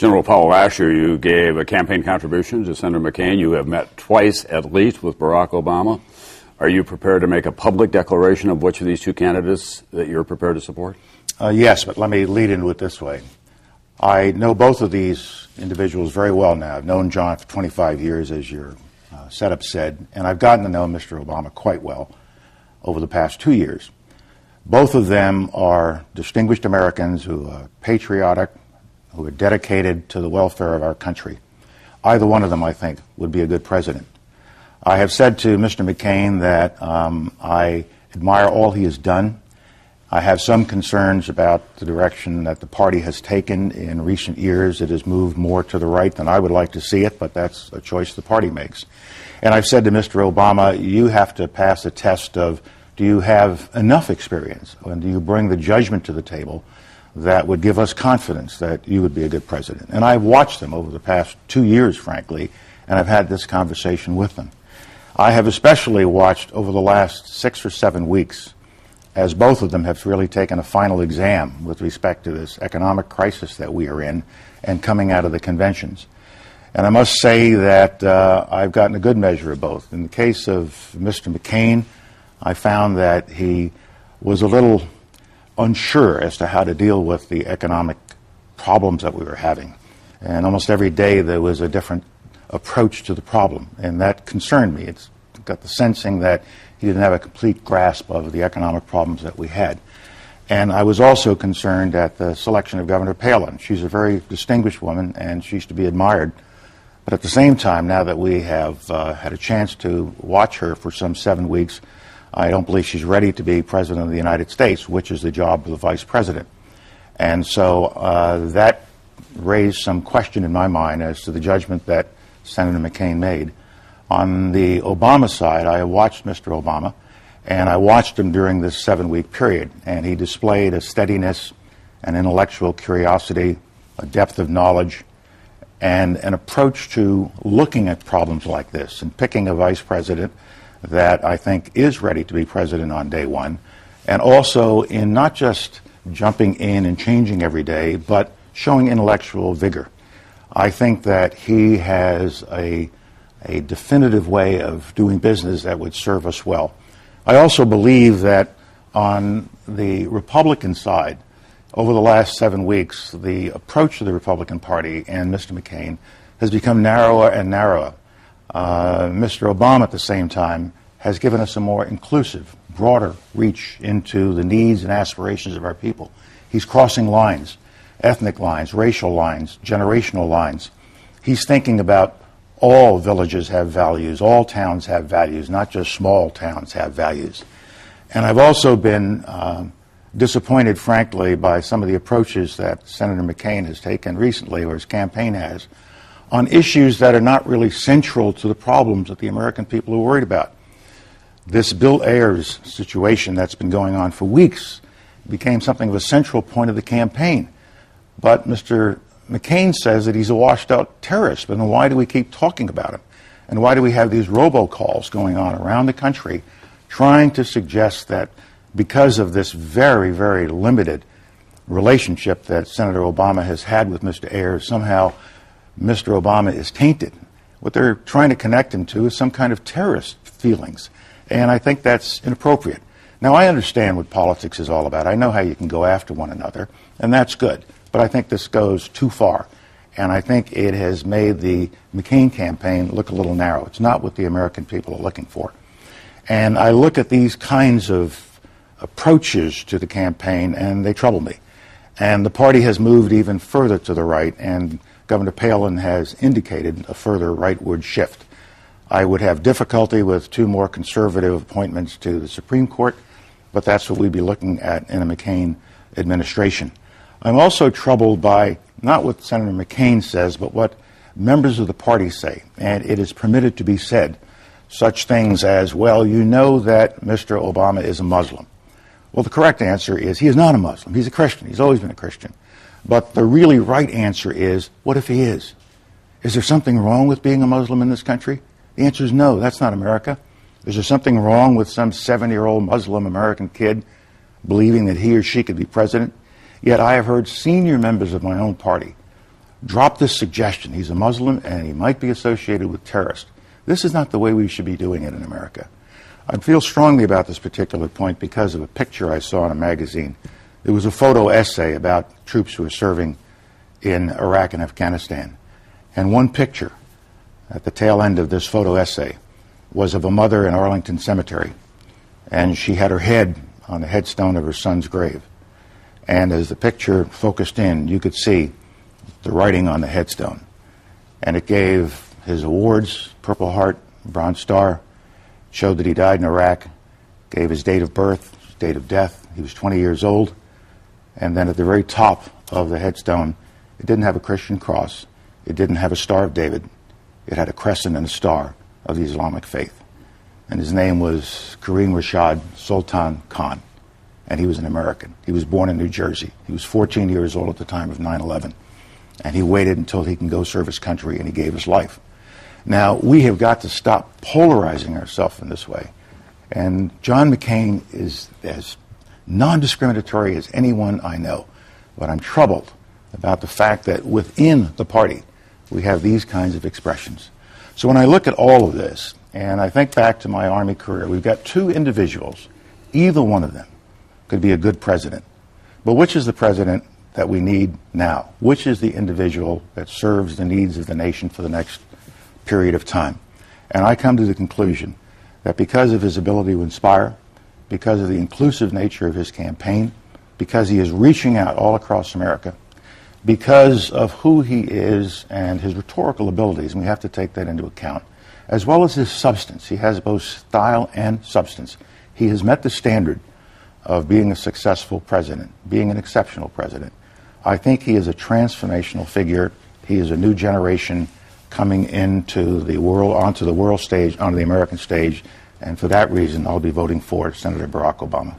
General Powell, last year you gave a campaign contribution to Senator McCain. You have met twice at least with Barack Obama. Are you prepared to make a public declaration of which of these two candidates that you're prepared to support? Yes, but let me lead into it this way. I know both of these individuals very well now. I've known John for 25 years, as your setup said, and I've gotten to know Mr. Obama quite well over the past 2 years. Both of them are distinguished Americans who are patriotic, who are dedicated to the welfare of our country. Either one of them, I think, would be a good president. I have said to Mr. McCain that I admire all he has done. I have some concerns about the direction that the party has taken in recent years. It has moved more to the right than I would like to see it, but that's a choice the party makes. And I've said to Mr. Obama, you have to pass a test of, do you have enough experience, and do you bring the judgment to the table that would give us confidence that you would be a good president? And I've watched them over the past 2 years, frankly, and I've had this conversation with them. I have especially watched over the last 6 or 7 weeks as both of them have really taken a final exam with respect to this economic crisis that we are in and coming out of the conventions. And I must say that I've gotten a good measure of both. In the case of Mr. McCain, I found that he was a little unsure as to how to deal with the economic problems that we were having. And almost every day there was a different approach to the problem, and that concerned me. It's got the sensing that he didn't have a complete grasp of the economic problems that we had. And I was also concerned at the selection of Governor Palin. She's a very distinguished woman, and she's to be admired. But at the same time, now that we have had a chance to watch her for some 7 weeks, I don't believe she's ready to be President of the United States, which is the job of the Vice President. And so that raised some question in my mind as to the judgment that Senator McCain made. On the Obama side, I watched Mr. Obama, and I watched him during this 7-week period, and he displayed a steadiness, an intellectual curiosity, a depth of knowledge, and an approach to looking at problems like this and picking a vice president that I think is ready to be president on day one, and also in not just jumping in and changing every day, but showing intellectual vigor. I think that he has a definitive way of doing business that would serve us well. I also believe that on the Republican side, over the last 7 weeks, the approach of the Republican Party and Mr. McCain has become narrower and narrower. Mr. Obama, at the same time, has given us a more inclusive, broader reach into the needs and aspirations of our people. He's crossing lines, ethnic lines, racial lines, generational lines. He's thinking about all villages have values, all towns have values, not just small towns have values. And I've also been disappointed, frankly, by some of the approaches that Senator McCain has taken recently, or his campaign has, on issues that are not really central to the problems that the American people are worried about. This Bill Ayers situation that's been going on for weeks became something of a central point of the campaign. But Mr. McCain says that he's a washed-out terrorist, but then why do we keep talking about him? And why do we have these robocalls going on around the country trying to suggest that because of this very, very limited relationship that Senator Obama has had with Mr. Ayers, somehow Mr. Obama is tainted? What they're trying to connect him to is some kind of terrorist feelings. And I think that's inappropriate. Now, I understand what politics is all about. I know how you can go after one another, and that's good. But I think this goes too far. And I think it has made the McCain campaign look a little narrow. It's not what the American people are looking for. And I look at these kinds of approaches to the campaign, and they trouble me. And the party has moved even further to the right, and Governor Palin has indicated a further rightward shift. I would have difficulty with 2 more conservative appointments to the Supreme Court, but that's what we'd be looking at in a McCain administration. I'm also troubled by not what Senator McCain says, but what members of the party say. And it is permitted to be said such things as, well, you know that Mr. Obama is a Muslim. Well, the correct answer is he is not a Muslim. He's a Christian. He's always been a Christian. But the really right answer is, what if he is? Is there something wrong with being a Muslim in this country? The answer is no, that's not America. Is there something wrong with some 7-year-old Muslim American kid believing that he or she could be president? Yet I have heard senior members of my own party drop this suggestion. He's a Muslim and he might be associated with terrorists. This is not the way we should be doing it in America. I feel strongly about this particular point because of a picture I saw in a magazine. It was a photo essay about troops who were serving in Iraq and Afghanistan. And one picture at the tail end of this photo essay was of a mother in Arlington Cemetery. And she had her head on the headstone of her son's grave. And as the picture focused in, you could see the writing on the headstone. And it gave his awards, Purple Heart, Bronze Star, showed that he died in Iraq, gave his date of birth, his date of death. He was 20 years old. And then at the very top of the headstone, it didn't have a Christian cross. It didn't have a Star of David. It had a crescent and a star of the Islamic faith. And his name was Kareem Rashad Sultan Khan. And he was an American. He was born in New Jersey. He was 14 years old at the time of 9/11. And he waited until he can go serve his country, and he gave his life. Now, we have got to stop polarizing ourselves in this way. And John McCain is as non-discriminatory as anyone I know. But I'm troubled about the fact that within the party, we have these kinds of expressions. So when I look at all of this, and I think back to my Army career, we've got two individuals, either one of them could be a good president. But which is the president that we need now? Which is the individual that serves the needs of the nation for the next period of time? And I come to the conclusion that because of his ability to inspire, because of the inclusive nature of his campaign, because he is reaching out all across America, because of who he is and his rhetorical abilities, and we have to take that into account, as well as his substance. He has both style and substance. He has met the standard of being a successful president, being an exceptional president. I think he is a transformational figure. He is a new generation coming into the world, onto the world stage, onto the American stage, and for that reason, I'll be voting for Senator Barack Obama.